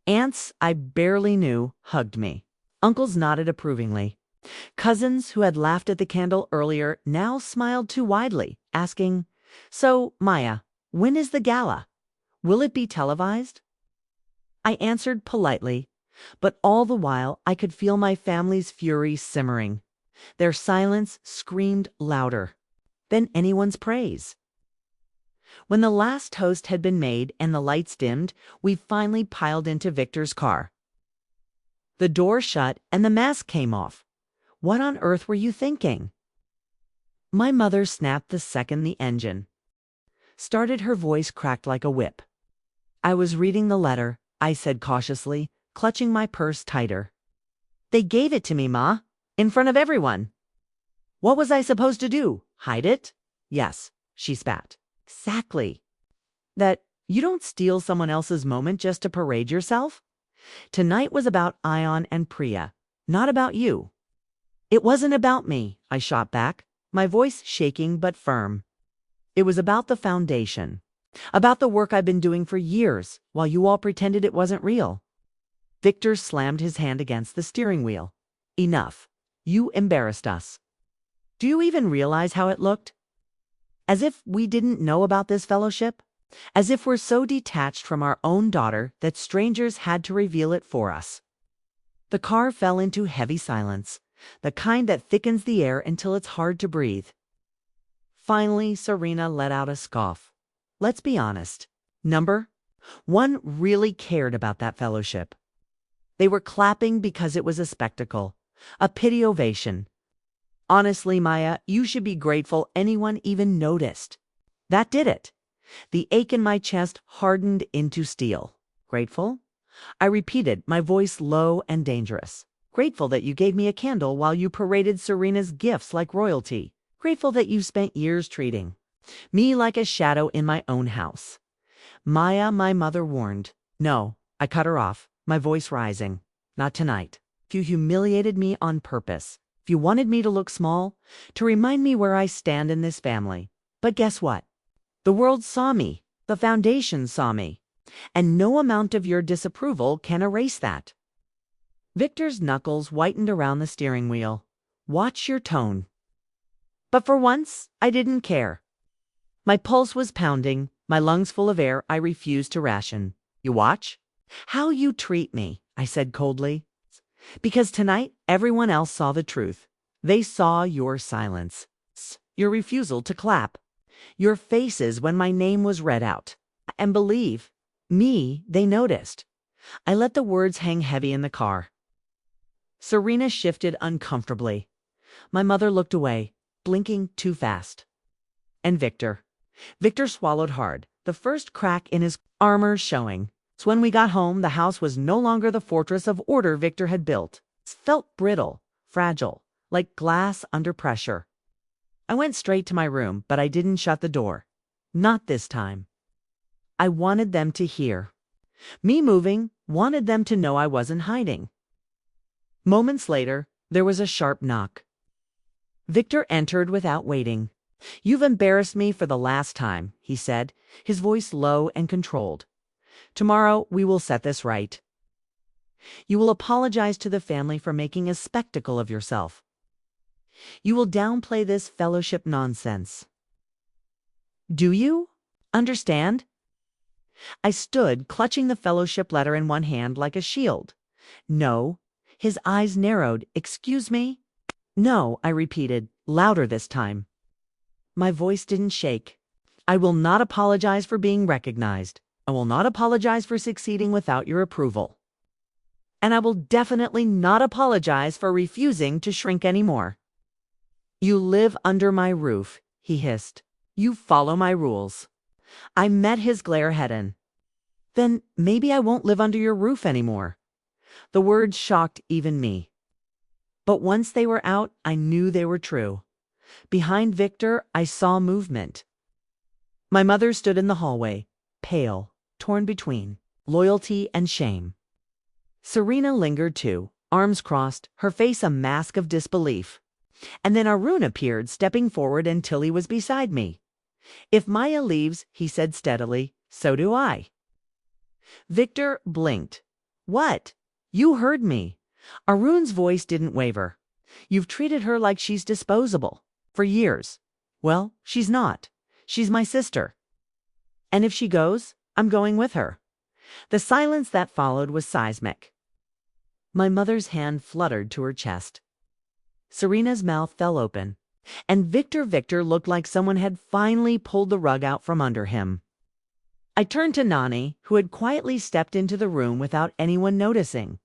[SPEAKER 1] Aunts I barely knew hugged me. Uncles nodded approvingly. Cousins who had laughed at the candle earlier now smiled too widely, asking, "So, Maya, when is the gala? Will it be televised?" I answered politely, but all the while I could feel my family's fury simmering. Their silence screamed louder than anyone's praise. When the last toast had been made and the lights dimmed, we finally piled into Victor's car. The door shut and the mask came off. What on earth were you thinking? My mother snapped the second the engine started, her voice cracked like a whip. "I was reading the letter," I said cautiously, clutching my purse tighter. "They gave it to me, Ma, in front of everyone." "What was I supposed to do? Hide it?" "Yes," she spat. "Exactly. That you don't steal someone else's moment just to parade yourself. Tonight was about Ion and Priya, not about you." "It wasn't about me," I shot back, my voice shaking but firm. "It was about the foundation, about the work I've been doing for years while you all pretended it wasn't real." Victor slammed his hand against the steering wheel. "Enough. You embarrassed us. Do you even realize how it looked? As if we didn't know about this fellowship? As if we're so detached from our own daughter that strangers had to reveal it for us." The car fell into heavy silence, the kind that thickens the air until it's hard to breathe. Finally, Serena let out a scoff. Let's be honest. Number one really cared about that fellowship. They were clapping because it was a spectacle, a pity ovation. Honestly, Maya, you should be grateful anyone even noticed. That did it. The ache in my chest hardened into steel. "Grateful?" I repeated, my voice low and dangerous. "Grateful that you gave me a candle while you paraded Serena's gifts like royalty. Grateful that you spent years treating me like a shadow in my own house." "Maya," my mother warned. "No," I cut her off, my voice rising. "Not tonight. If you humiliated me on purpose, if you wanted me to look small, to remind me where I stand in this family. But guess what? The world saw me. The foundation saw me. And no amount of your disapproval can erase that. Victor's knuckles whitened around the steering wheel. Watch your tone. But for once, I didn't care. My pulse was pounding, my lungs full of air I refused to ration. You watch? How you treat me, I said coldly. Because tonight, everyone else saw the truth. They saw your silence, your refusal to clap, your faces when my name was read out. And believe me, they noticed. I let the words hang heavy in the car. Serena shifted uncomfortably. My mother looked away, blinking too fast. And Victor swallowed hard, the first crack in his armor showing. So when we got home, the house was no longer the fortress of order Victor had built. It felt brittle, fragile, like glass under pressure. I went straight to my room, but I didn't shut the door. Not this time. I wanted them to hear. Me moving, wanted them to know I wasn't hiding. Moments later, there was a sharp knock. Victor entered without waiting. You've embarrassed me for the last time, he said, his voice low and controlled. Tomorrow we will set this right. You will apologize to the family for making a spectacle of yourself. You will downplay this fellowship nonsense. Do you understand? I stood, clutching the fellowship letter in one hand like a shield. No. His eyes narrowed. Excuse me? No, I repeated, louder this time. My voice didn't shake. I will not apologize for being recognized. I will not apologize for succeeding without your approval. And I will definitely not apologize for refusing to shrink anymore. You live under my roof, he hissed. You follow my rules. I met his glare head in. Then maybe I won't live under your roof anymore. The words shocked even me. But once they were out, I knew they were true. Behind Victor, I saw movement. My mother stood in the hallway, pale, torn between loyalty and shame. Serena lingered too, arms crossed, her face a mask of disbelief. And then Arun appeared, stepping forward until he was beside me. If Maya leaves, he said steadily, so do I. Victor blinked. What? You heard me. Arun's voice didn't waver. You've treated her like she's disposable. For years. Well, she's not. She's my sister. And if she goes, I'm going with her. The silence that followed was seismic. My mother's hand fluttered to her chest. Serena's mouth fell open, and Victor looked like someone had finally pulled the rug out from under him. I turned to Nani, who had quietly stepped into the room without anyone noticing.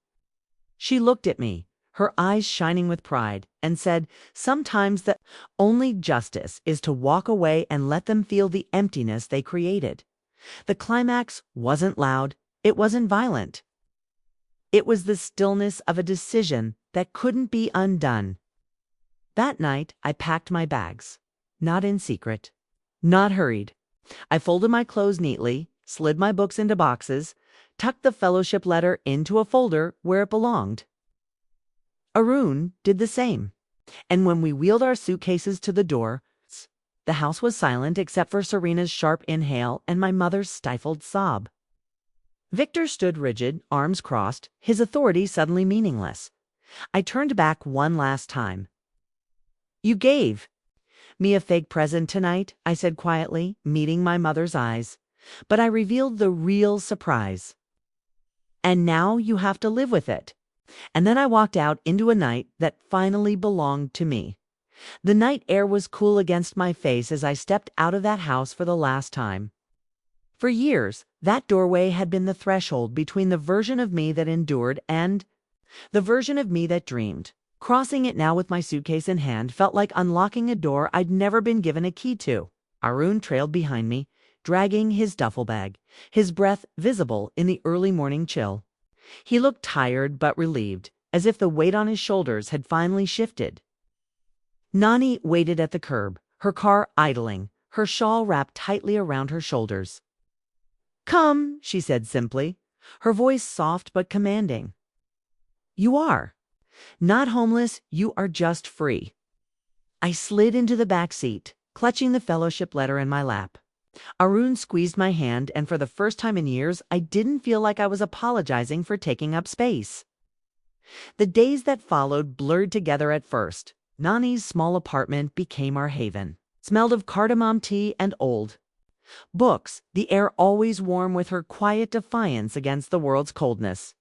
[SPEAKER 1] She looked at me, her eyes shining with pride, and said, sometimes the only justice is to walk away and let them feel the emptiness they created. The climax wasn't loud, it wasn't violent. It was the stillness of a decision that couldn't be undone. That night, I packed my bags. Not in secret. Not hurried. I folded my clothes neatly, slid my books into boxes, tucked the fellowship letter into a folder where it belonged. Arun did the same. And when we wheeled our suitcases to the door, the house was silent except for Serena's sharp inhale and my mother's stifled sob. Victor stood rigid, arms crossed, his authority suddenly meaningless. I turned back one last time. You gave me a fake present tonight, I said quietly, meeting my mother's eyes. But I revealed the real surprise. And now you have to live with it. And then I walked out into a night that finally belonged to me. The night air was cool against my face as I stepped out of that house for the last time. For years, that doorway had been the threshold between the version of me that endured and the version of me that dreamed. Crossing it now with my suitcase in hand felt like unlocking a door I'd never been given a key to. Arun trailed behind me, dragging his duffel bag, his breath visible in the early morning chill. He looked tired but relieved, as if the weight on his shoulders had finally shifted. Nani waited at the curb, her car idling, her shawl wrapped tightly around her shoulders. Come, she said simply, her voice soft but commanding. You are. Not homeless, you are just free. I slid into the back seat, clutching the fellowship letter in my lap. Arun squeezed my hand, and for the first time in years, I didn't feel like I was apologizing for taking up space. The days that followed blurred together at first. Nani's small apartment became our haven. Smelled of cardamom tea and old books, the air always warm with her quiet defiance against the world's coldness.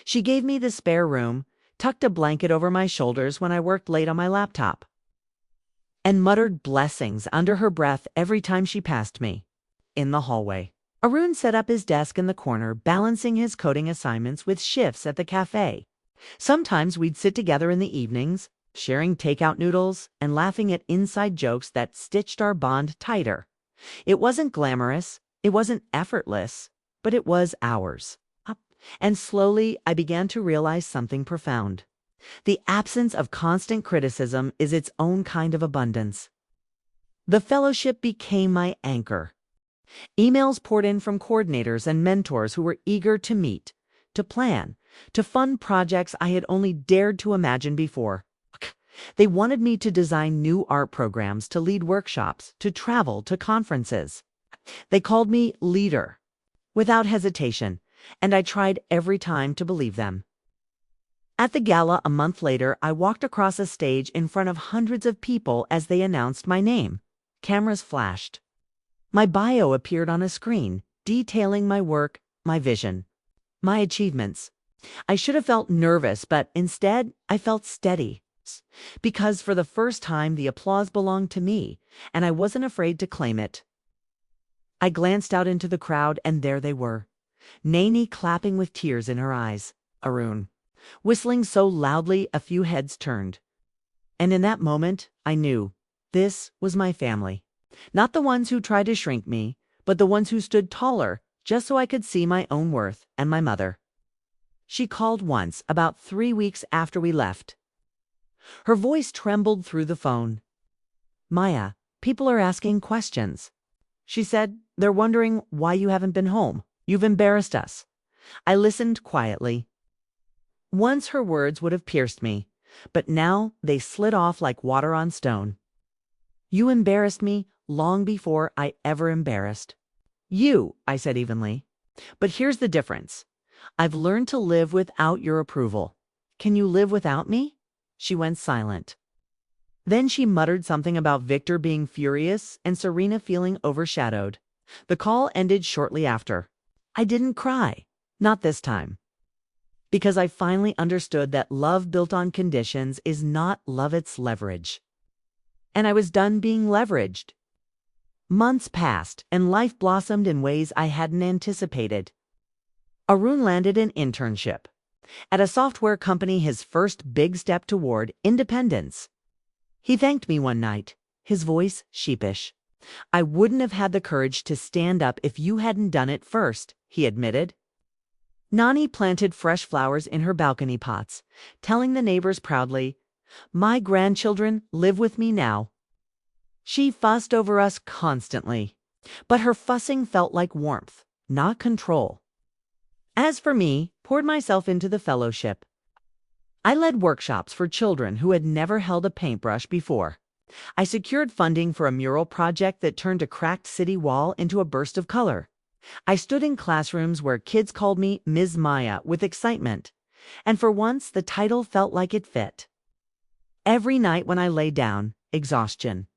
[SPEAKER 1] She gave me the spare room, tucked a blanket over my shoulders when I worked late on my laptop, and muttered blessings under her breath every time she passed me. In the hallway, Arun set up his desk in the corner, balancing his coding assignments with shifts at the cafe. Sometimes we'd sit together in the evenings, sharing takeout noodles and laughing at inside jokes that stitched our bond tighter. It wasn't glamorous, it wasn't effortless, but it was ours. And slowly, I began to realize something profound. The absence of constant criticism is its own kind of abundance. The fellowship became my anchor. Emails poured in from coordinators and mentors who were eager to meet, to plan, to fund projects I had only dared to imagine before. They wanted me to design new art programs, to lead workshops, to travel to conferences. They called me leader, without hesitation, and I tried every time to believe them. At the gala a month later, I walked across a stage in front of hundreds of people as they announced my name. Cameras flashed. My bio appeared on a screen, detailing my work, my vision, my achievements. I should have felt nervous, but instead I felt steady. Because for the first time, the applause belonged to me, and I wasn't afraid to claim it. I glanced out into the crowd, and there they were. Nani clapping with tears in her eyes. Arun whistling so loudly a few heads turned. And in that moment, I knew this was my family. Not the ones who tried to shrink me, but the ones who stood taller just so I could see my own worth. And my mother. She called once, about 3 weeks after we left. Her voice trembled through the phone. "Maya, people are asking questions," she said. "They're wondering why you haven't been home. You've embarrassed us." I listened quietly. Once her words would have pierced me, but now they slid off like water on stone. "You embarrassed me long before I ever embarrassed you," I said evenly. "But here's the difference. I've learned to live without your approval. Can you live without me?" She went silent. Then she muttered something about Victor being furious and Serena feeling overshadowed. The call ended shortly after. I didn't cry. Not this time. Because I finally understood that love built on conditions is not love, it's leverage. And I was done being leveraged. Months passed, and life blossomed in ways I hadn't anticipated. Arun landed an internship at a software company, his first big step toward independence. He thanked me one night, his voice sheepish. "I wouldn't have had the courage to stand up if you hadn't done it first," he admitted. Nani planted fresh flowers in her balcony pots, telling the neighbors proudly, "My grandchildren live with me now." She fussed over us constantly, but her fussing felt like warmth, not control. As for me, poured myself into the fellowship. I led workshops for children who had never held a paintbrush before. I secured funding for a mural project that turned a cracked city wall into a burst of color. I stood in classrooms where kids called me Ms. Maya with excitement, and for once the title felt like it fit. Every night when I lay down, exhaustion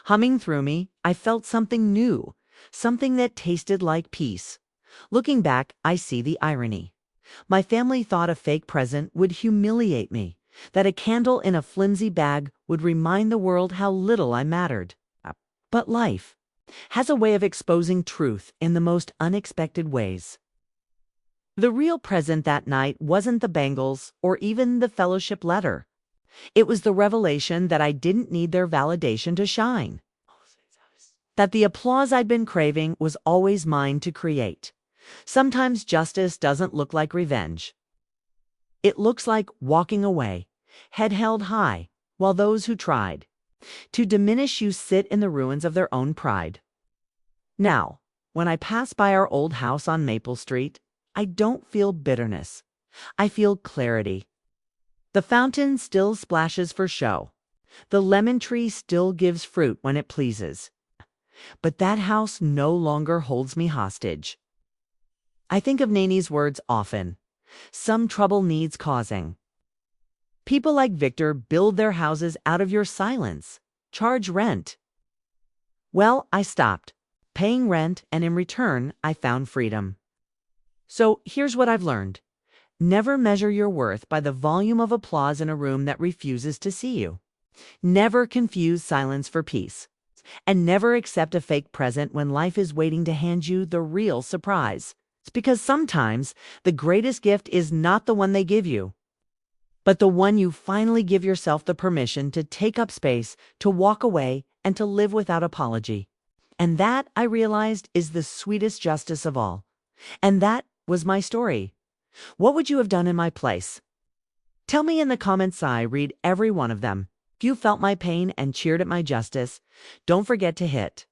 [SPEAKER 1] humming through me, I felt something new, something that tasted like peace. Looking back, I see the irony. My family thought a fake present would humiliate me, that a candle in a flimsy bag would remind the world how little I mattered. But life has a way of exposing truth in the most unexpected ways. The real present that night wasn't the bangles or even the fellowship letter. It was the revelation that I didn't need their validation to shine. That the applause I'd been craving was always mine to create. Sometimes justice doesn't look like revenge. It looks like walking away, head held high, while those who tried to diminish you sit in the ruins of their own pride. Now, when I pass by our old house on Maple Street, I don't feel bitterness. I feel clarity. The fountain still splashes for show. The lemon tree still gives fruit when it pleases. but that house no longer holds me hostage. I think of Nani's words often. Some trouble needs causing. People like Victor build their houses out of your silence. Charge rent. Well, I stopped paying rent, and in return, I found freedom. So here's what I've learned. Never measure your worth by the volume of applause in a room that refuses to see you. Never confuse silence for peace. And never accept a fake present when life is waiting to hand you the real surprise. It's because sometimes the greatest gift is not the one they give you, but the one you finally give yourself the permission to take up space, to walk away, and to live without apology. And that, I realized, is the sweetest justice of all. And that was my story. What would you have done in my place? Tell me in the comments. I read every one of them. If you felt my pain and cheered at my justice, don't forget to hit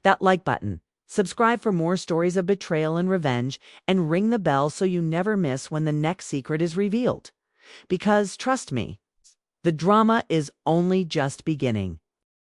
[SPEAKER 1] that like button, subscribe for more stories of betrayal and revenge, and ring the bell so you never miss when the next secret is revealed. Because, trust me, the drama is only just beginning.